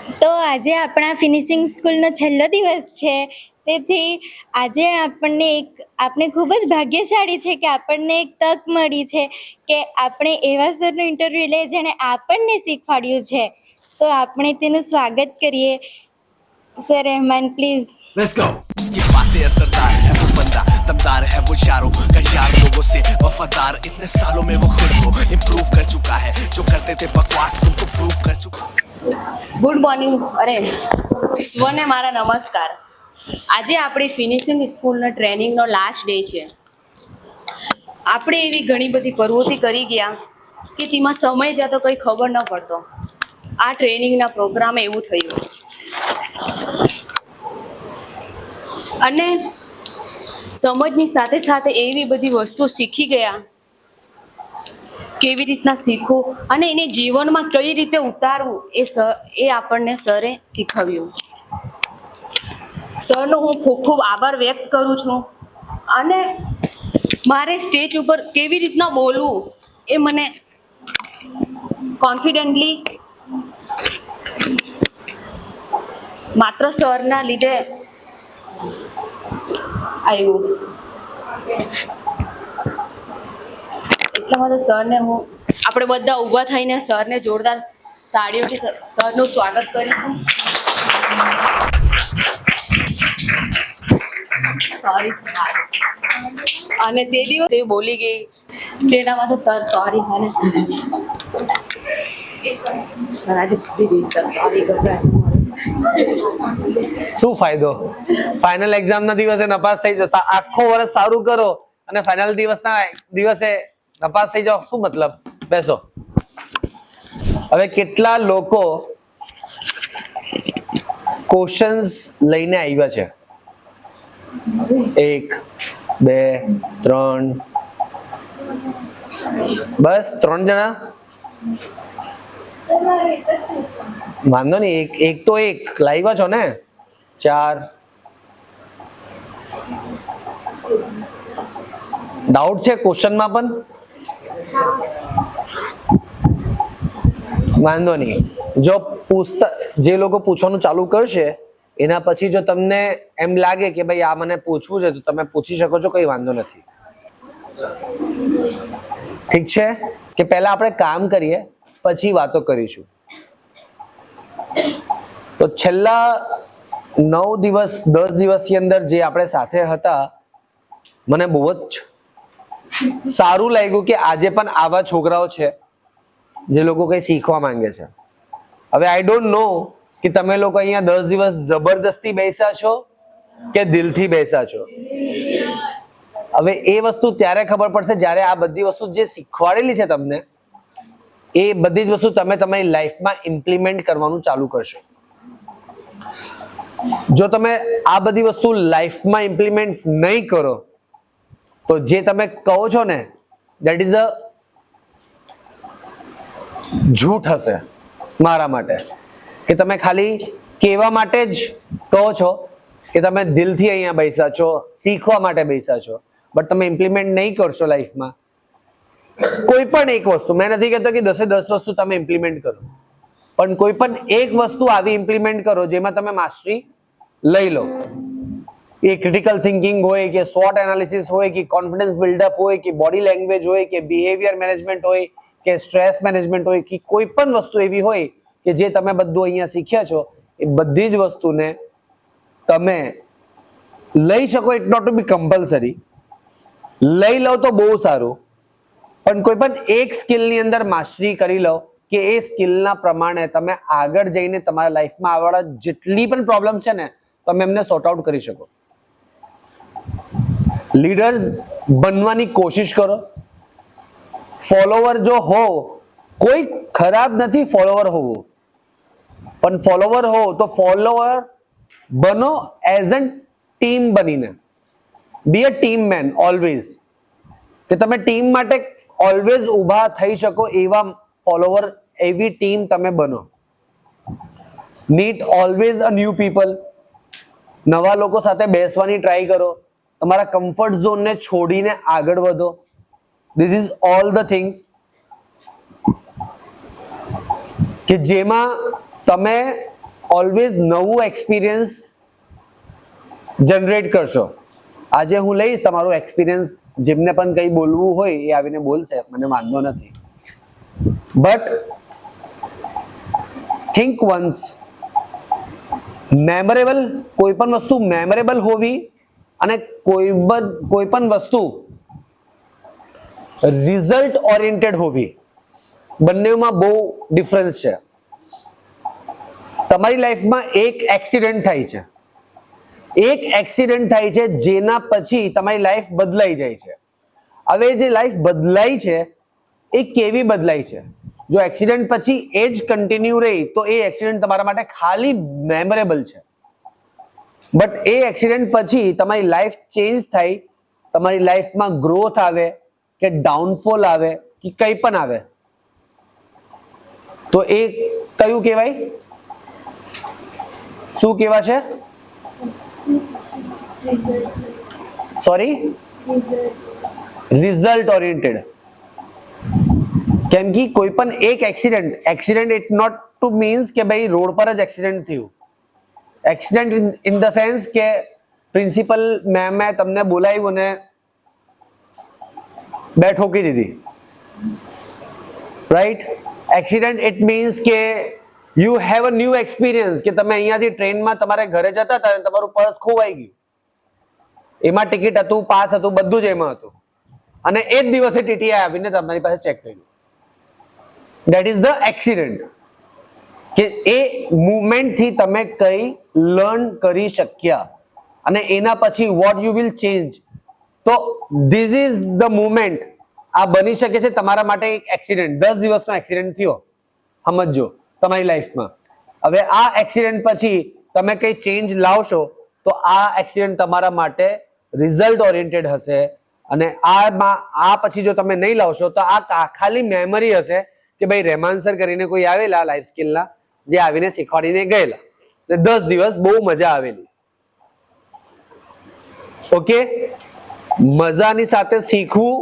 તો આજે આપણા ફિનિશિંગ સ્કૂલનો છેલ્લો દિવસ છે, તેથી આજે આપણે ખૂબ જ ભાગ્યશાળી છે કે આપણને એક તક મળી છે કે આપણે એવા સરનું ઇન્ટરવ્યૂ લઈએ જેણે આપણને શીખવાડ્યું છે. તો આપણે તેનું સ્વાગત કરીએ. Sir Rahman, please. Let's go. उसकी बातें असरदार है वो बंदा दमदार है वो यारों का यार लोगों से वफादार इतने सालों में वो खुद को इम्प्रूव कर चुका है जो करते थे बकवास उनको प्रूव कर चुका. Good morning. અરે સ્વને મારા નમસ્કાર. આજે આપણી ફિનિશિંગ સ્કૂલનો ટ્રેનિંગનો લાસ્ટ ડે છે. આપણે એવી ઘણી બધી પ્રવૃત્તિ કરી ગયા કે તેમાં સમય જતો કંઈ ખબર ન પડતો. આ ટ્રેનિંગના પ્રોગ્રામ એવું થયું અને સમજની સાથે સાથે એવી બધી વસ્તુ શીખી ગયા, કેવી રીતના શીખવું અને એને જીવનમાં કઈ રીતે ઉતારવું એ આપણને સરે શીખવ્યું. સરનો હું ખૂબ ખૂબ આભાર વ્યક્ત કરું છું. અને મારે સ્ટેજ ઉપર કેવી રીતના બોલવું એ મને કોન્ફિડન્ટલી માત્ર સરના લીધે આવ્યું. એટલા માટે સરને આપણે બધા ઊભા થઈને સરને જોરદાર તાળીઓથી સરનું સ્વાગત કરીશું. અને તે દિવસ તે બોલી ગઈ તેના માટે સર સોરી. અને સર આજે સોરી શું ફાયદો? ફાઇનલ એક્ઝામ ના દિવસે નપાસ થઈ જશો. આખો વર્ષ સારું કરો અને ફાઇનલ દિવસે નપાસ થઈ જાઓ, શું મતલબ? બેસો. હવે કેટલા લોકો ક્વેશ્ચન્સ લઈને આવ્યા છે? 1 2 3, બસ 3 જણા. વાંધો નહીં, એક તો એક લાવ્યા છો ને. 4. ડાઉટ છે ક્વેશ્ચનમાં પણ? વાંધો નહીં. જો જે લોકો પૂછવાનું ચાલુ કરશે એના પછી જો તમને એમ લાગે કે ભાઈ આ મને પૂછવું છે તો તમે પૂછી શકો છો, કઈ વાંધો નથી. ઠીક છે કે પહેલા આપણે કામ કરીએ પછી વાતો કરીશું. તો છેલ્લા 9 દિવસ 10 દિવસની અંદર જે આપણે સાથે હતા, મને બહુ જ સારું લાગ્યું કે આજે પણ આવા છોકરાઓ છે જે લોકો કંઈ શીખવા માંગે છે. હવે આઈ ડોન્ટ નો કે તમે લોકો અહીંયા 10 દિવસ જબરદસ્તી બેસ્યા છો કે દિલથી બેસ્યા છો. હવે એ વસ્તુ ત્યારે ખબર પડશે જ્યારે આ બધી વસ્તુ જે શીખવાડેલી છે તમને, એ બધી જ વસ્તુ તમે તમારી લાઈફમાં ઇમ્પ્લિમેન્ટ કરવાનું ચાલુ કરશો. જો તમે આ બધી વસ્તુ લાઈફમાં ઇમ્પ્લિમેન્ટ નહીં કરો તો જે તમે કહો છો ને, દેટ ઇઝ અ झूठ हसे मारा माटे कि तमे खाली केवा माटे ज कहो छो कि तमे दिल थी अहींया बैसा छो, सीखवा माटे बैसा छो, बट तमे इम्प्लिमेंट नहीं करशो लाइफ में कोई पण एक वस्तु. मैं नहीं कहतो कि 10 वस्तु तमे इम्प्लिमेंट करो, पण कोई पण एक वस्तु आवी इम्प्लिमेंट करो जेमां तमे मास्टरी लई लो. ये क्रिटिकल थिंकिंग होय कि SWOT एनालिसिस होय कि कॉन्फिडेंस बिल्डअप होय कि बॉडी लैंग्वेज होय कि बिहेवियर मैनेजमेंट होय कि स्ट्रेस मैनेजमेंट होय कि कोई पण वस्तु एवी होय कि जे तमे बधुं अहींया शीख्या छो, ए बधी ज वस्तुने तमे लई शको. It not to be compulsory. लई लो तो बहु सारू, पण कोई पण एक स्किल ની અંદર માસ્ટરી કરી લો કે એ સ્કિલના પ્રમાણે તમે આગળ જઈને તમારા લાઈફમાં આવવાળા જેટલી પણ પ્રોબ્લેમ છે ને તમે એમને સોર્ટ આઉટ કરી શકો. લીડર્સ બનવાની કોશિશ કરો. ફોલોવર જો હો, કોઈ ખરાબ નથી ફોલોવર હોવું, પણ ફોલોવર હો તો ફોલોવર બનો એઝ અ ટીમ બનીને. બી અ ટીમ મેન ઓલવેઝ, કે તમે ટીમ માટે ઓલવેઝ ઊભા થઈ શકો એવા ફોલોવર, એવી ટીમ તમે બનો. Meet always a new people. નવા લોકો સાથે બેસવાની ટ્રાય કરો. તમારા કમ્ફર્ટ ઝોનને છોડીને આગળ વધો. This is all the things કે જેમાં તમે ઓલવેઝ નવું એક્સપિરિયન્સ જનરેટ કરશો. આજે હું લઈશ તમારું એક્સપિરિયન્સ, જેમને પણ કંઈ બોલવું હોય એ આવીને બોલશે, મને વાંધો નથી. બટ થિંક વન્સ, મેમોરેબલ, કોઈ પણ વસ્તુ મેમોરેબલ હોવી અને કોઈ પણ વસ્તુ રિઝલ્ટ ઓરિએન્ટેડ હોવી, બંનેમાં બહુ ડિફરન્સ છે. તમારી લાઈફમાં એક એક્સિડન્ટ થાય છે, જેના પછી તમારી લાઈફ બદલાઈ જાય છે. હવે જે લાઈફ બદલાઈ છે એ કેવી બદલાઈ છે? જો એક્સિડન્ટ પછી એ જ કન્ટિન્યુ રહી તો એ એક્સિડન્ટ તમારા માટે ખાલી મેમોરેબલ છે. બટ એ એક્સિડન્ટ પછી તમારી લાઈફ ચેન્જ થાય, તમારી લાઈફમાં ગ્રોથ આવે કે ડાઉનફોલ આવે કે કંઈ પણ આવે, તો એ કયું કહેવાય? શું કહેવાશે? Sorry, result oriented. કેમ કે કોઈ પણ એક accident it not to means કે ભાઈ રોડ પર જ એક્સિડન્ટ થયું. એક્સિડન્ટ ઇન ધ સેન્સ કે પ્રિન્સિપલ મેમે તમને બોલાવ્યું ને બે ઠોકી દીધી, રાઈટ? એક્સિડન્ટ ઇટ મીન્સ કે you have a new experience, કે તમે અહીંયાથી ટ્રેનમાં તમારે ઘરે જતા હતા અને તમારું પર્સ ખોવાઈ ગયું. એમાં ટિકિટ હતું, પાસ હતું, બધું જ એમાં હતું, અને એ જ દિવસે ટીટીઆઈ આવીને તમારી પાસે ચેક કર્યું. That is the accident. કે એ મુવમેન્ટથી તમે કંઈ લર્ન કરી શક્યા અને એના પછી વોટ યુ વિલ ચેન્જ. તો ધીસ ઇઝ ધ મુવમેન્ટ. આ બની શકે છે તમારા માટે એક એક્સિડન્ટ, 10 દિવસનો એક્સિડન્ટ થયો, સમજો તમારી લાઈફમાં. હવે આ એક્સિડન્ટ પછી તમે કંઈ ચેન્જ લાવશો તો આ એક્સિડન્ટ તમારા માટે રિઝલ્ટ ઓરિએન્ટેડ હશે, અને આ પછી જો તમે નહીં લાવશો તો આ ખાલી મેમરી હશે કે ભાઈ રહેમાન સર કરીને કોઈ આવેલા લાઈફ સ્કિલના, જે આવીને શીખવાડીને ગયેલા, 10 દિવસ બહુ મજા આવેલી. ઓકે, મજાની સાથે શીખવું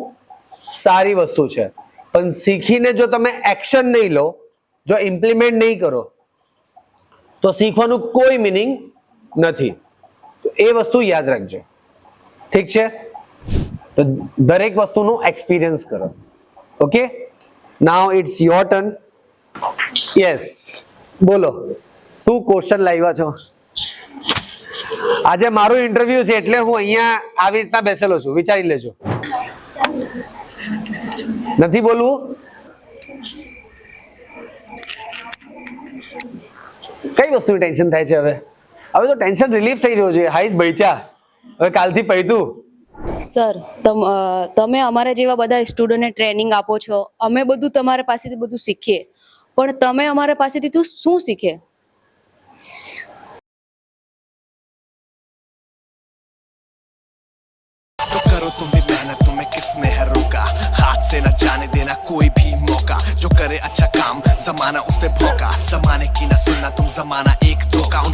સારી વસ્તુ છે, પણ શીખીને જો તમે એક્શન નહીં લો, જો ઇમ્પ્લિમેન્ટ નહીં કરો, તો શીખવાનું કોઈ મિનિંગ નથી. તો એ વસ્તુ યાદ રાખજો, ઠીક છે? તો દરેક વસ્તુનું એક્સપિરિયન્સ કરો. Okay, now it's your turn. Yes, બોલો, શું ક્વેશ્ચન લાવ્યા છો? આજે મારું ઇન્ટરવ્યુ છે એટલે હું અહીંયા આવી રીતના બેસેલો છું, વિચારી લેજો. નથી બોલવું? કઈ વસ્તુની ટેન્શન થાય છે હવે? હવે તો ટેન્શન રિલીફ થઈ જવું જોઈએ. હાઈસ બૈચા, હવે કાલથી પૈતું. સર, તમે અમારા જેવા બધા સ્ટુડન્ટને ટ્રેનિંગ આપો છો, અમે બધું તમારા પાસેથી બધું શીખીએ, પણ તમે અમારા પાસેથી તું શું શીખે? तो करो तुम भी मेहनत, तुम्हें किसने है रोका? हाथ से न जाने देना कोई भी मौका. जो करे अच्छा काम, जमाना उस पे भौंका. जमाने की न सुनना तुम, जमाना एक धोखा.